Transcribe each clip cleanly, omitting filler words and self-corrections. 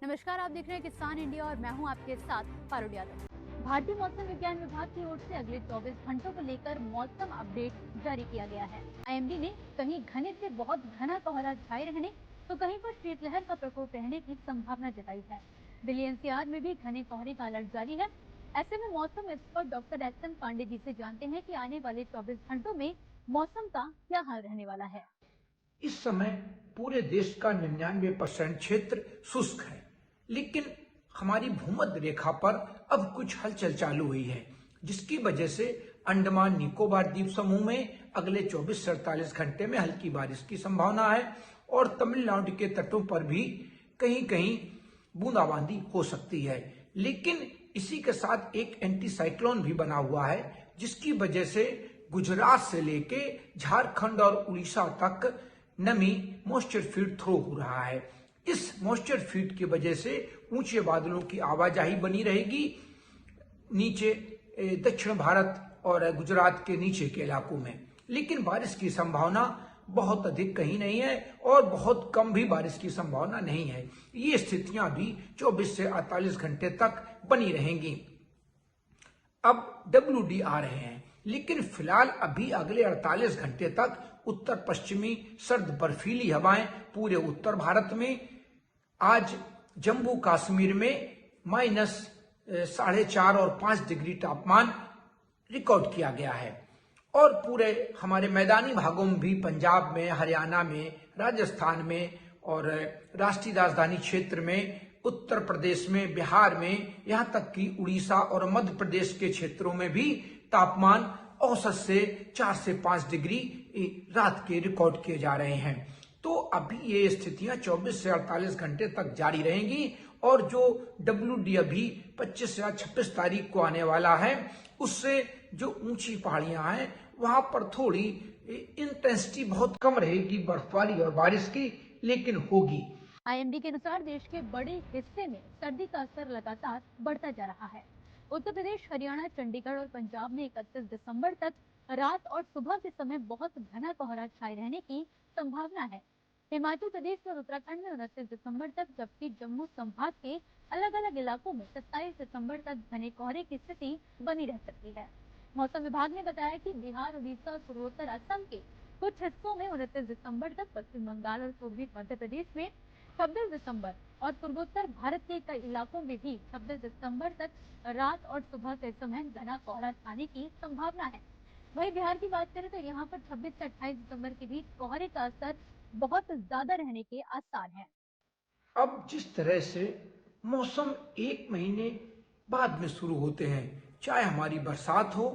नमस्कार, आप देख रहे हैं किसान इंडिया और मैं हूं आपके साथ पारुल यादव। भारतीय मौसम विज्ञान विभाग की ओर से अगले 24 घंटों को लेकर मौसम अपडेट जारी किया गया है। आईएमडी ने कहीं घने से बहुत घना कोहरा छाए रहने तो कहीं पर शीतलहर का प्रकोप रहने की संभावना जताई है। दिल्ली एनसीआर में भी घने कोहरे का अलर्ट जारी है। ऐसे में मौसम expert doctor S N Pandey ji से जानते हैं कि आने वाले 24 घंटों में मौसम का क्या हाल रहने वाला है। इस समय पूरे देश का 99% क्षेत्र शुष्क है, लेकिन हमारी भूमध्य रेखा पर अब कुछ हलचल चालू हुई है, जिसकी वजह से अंडमान निकोबार द्वीप समूह में अगले 24 से 48 घंटे में हल्की बारिश की संभावना है और तमिलनाडु के तटों पर भी कहीं कहीं बूंदाबांदी हो सकती है। लेकिन इसी के साथ एक एंटी साइक्लोन भी बना हुआ है, जिसकी वजह से गुजरात से लेके झारखंड और उड़ीसा तक नमी मॉइस्चर फील्ड थ्रो हो रहा है। इस मॉइस्चर फील्ड की वजह से ऊंचे बादलों की आवाजाही बनी रहेगी नीचे दक्षिण भारत और गुजरात के नीचे के इलाकों में, लेकिन बारिश की संभावना बहुत अधिक कहीं नहीं है और बहुत कम भी बारिश की संभावना नहीं है। ये स्थितियां भी 24 से 48 घंटे तक बनी रहेंगी। अब WD आ रहे हैं, लेकिन फिलहाल अभी अगले 48 घंटे तक उत्तर पश्चिमी सर्द बर्फीली हवाएं पूरे उत्तर भारत में, आज जम्मू कश्मीर में -4.5 और 5 डिग्री तापमान रिकॉर्ड किया गया है और पूरे हमारे मैदानी भागों में भी, पंजाब में, हरियाणा में, राजस्थान में और राष्ट्रीय राजधानी क्षेत्र में, उत्तर प्रदेश में, बिहार में, यहां तक कि उड़ीसा और मध्य प्रदेश के क्षेत्रों में भी तापमान औसत से 4 से 5 डिग्री रात के रिकॉर्ड किए जा रहे हैं। तो अभी ये स्थितियां 24 से 48 घंटे तक जारी रहेंगी और जो WD अभी 25 या 26 तारीख को आने वाला है, उससे जो ऊंची पहाड़ियां हैं वहां पर थोड़ी इंटेंसिटी बहुत कम रहेगी बर्फबारी और बारिश की, लेकिन होगी। आईएमडी के अनुसार देश के बड़े हिस्से में सर्दी का असर लगातार बढ़ता जा रहा है। उत्तर प्रदेश, हरियाणा, चंडीगढ़ और पंजाब में 31 दिसंबर तक रात और सुबह के समय बहुत घना कोहरा छाए रहने की संभावना है। हिमाचल प्रदेश और उत्तराखंड में 29 दिसंबर तक, जबकि जम्मू संभाग के अलग अलग इलाकों में 27 दिसंबर तक घने कोहरे की स्थिति बनी रह सकती है। मौसम विभाग ने बताया कि बिहार, उड़ीसा और पूर्वोत्तर असम के कुछ हिस्सों में 29 दिसंबर तक, पश्चिम बंगाल और पूर्वी मध्य प्रदेश में 26 दिसंबर और पूर्वोत्तर भारत के कई इलाकों में भी 26 दिसंबर तक रात और सुबह के समय घना कोहरा छाने की संभावना है। वहीं बिहार की बात करें तो यहाँ पर 26 से 28 दिसंबर के बीच कोहरे का असर बहुत ज्यादा रहने के आसार हैं। अब जिस तरह से मौसम एक महीने बाद में शुरू होते हैं, चाहे हमारी बरसात हो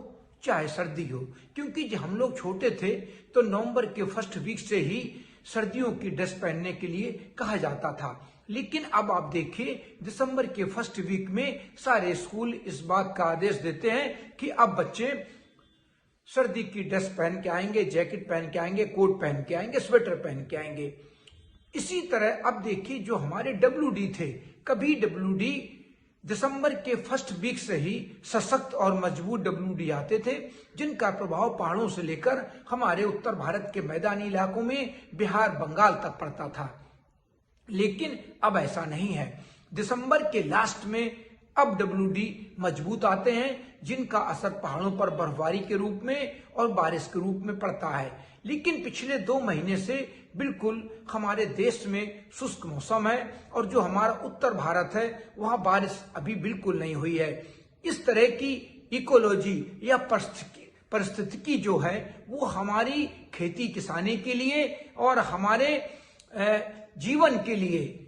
चाहे सर्दी हो, क्योंकि जब हम लोग छोटे थे तो नवंबर के फर्स्ट वीक से ही सर्दियों की ड्रेस पहनने के लिए कहा जाता था, लेकिन अब आप देखिए दिसंबर के फर्स्ट वीक में सारे स्कूल इस बात का आदेश देते हैं कि अब बच्चे सर्दी की ड्रेस पहन के आएंगे, जैकेट पहन के आएंगे, कोट पहन के आएंगे, स्वेटर पहन के आएंगे। इसी तरह अब देखिए जो हमारे WD थे, कभी WD दिसंबर के फर्स्ट वीक से ही सशक्त और मजबूत WD आते थे, जिनका प्रभाव पहाड़ों से लेकर हमारे उत्तर भारत के मैदानी इलाकों में, बिहार, बंगाल तक पड़ता था। लेकिन अब ऐसा नहीं है। दिसंबर के लास्ट में अब WD मजबूत आते हैं, जिनका असर पहाड़ों पर बर्फबारी के रूप में और बारिश के रूप में पड़ता है। लेकिन पिछले 2 महीने से बिल्कुल हमारे देश में शुष्क मौसम है और जो हमारा उत्तर भारत है वहां बारिश अभी बिल्कुल नहीं हुई है। इस तरह की इकोलॉजी या परिस्थितिकी जो है वो हमारी खेती किसानी के लिए और हमारे जीवन के लिए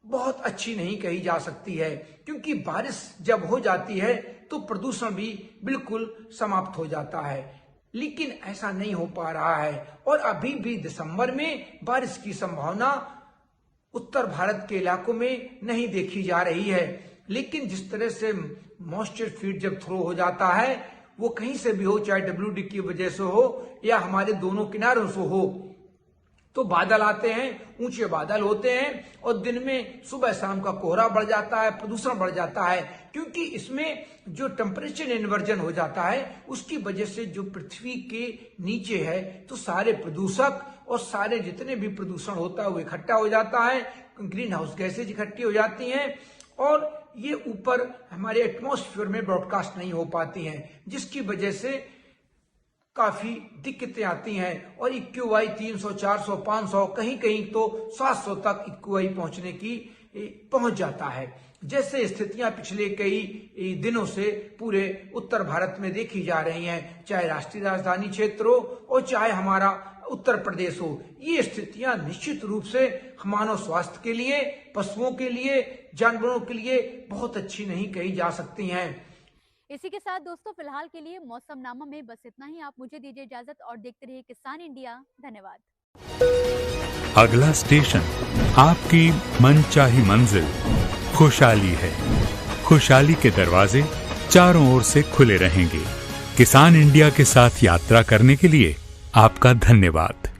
बहुत अच्छी नहीं कही जा सकती है, क्योंकि बारिश जब हो जाती है तो प्रदूषण भी बिल्कुल समाप्त हो जाता है। लेकिन ऐसा नहीं हो पा रहा है और अभी भी दिसंबर में बारिश की संभावना उत्तर भारत के इलाकों में नहीं देखी जा रही है। लेकिन जिस तरह से मॉइस्चर फील्ड जब थ्रो हो जाता है, वो कहीं से भी हो, चाहे WD की वजह से हो या हमारे दोनों किनारों से हो, तो बादल आते हैं, ऊंचे बादल होते हैं और दिन में सुबह शाम का कोहरा बढ़ जाता है, प्रदूषण बढ़ जाता है, क्योंकि इसमें जो टेम्परेचर इन्वर्जन हो जाता है उसकी वजह से जो पृथ्वी के नीचे है तो सारे प्रदूषक और सारे जितने भी प्रदूषण होता है वो इकट्ठा हो जाता है, ग्रीन हाउस गैसेज इकट्ठी हो जाती हैं और ये ऊपर हमारे एटमॉस्फेयर में ब्रॉडकास्ट नहीं हो पाती हैं, जिसकी वजह से काफी दिक्कतें आती हैं और EQI 300, 400, 500 कहीं कहीं तो 700 तक EQI पहुंच जाता है। जैसे स्थितियां पिछले कई दिनों से पूरे उत्तर भारत में देखी जा रही हैं, चाहे राष्ट्रीय राजधानी क्षेत्र हो और चाहे हमारा उत्तर प्रदेश हो, ये स्थितियां निश्चित रूप से मानव स्वास्थ्य के लिए, पशुओं के लिए, जानवरों के लिए बहुत अच्छी नहीं कही जा सकती हैं। इसी के साथ दोस्तों फिलहाल के लिए मौसमनामा में बस इतना ही। आप मुझे दीजिए इजाजत और देखते रहिए किसान इंडिया। धन्यवाद। अगला स्टेशन आपकी मनचाही मंजिल खुशहाली है। खुशहाली के दरवाजे चारों ओर से खुले रहेंगे। किसान इंडिया के साथ यात्रा करने के लिए आपका धन्यवाद।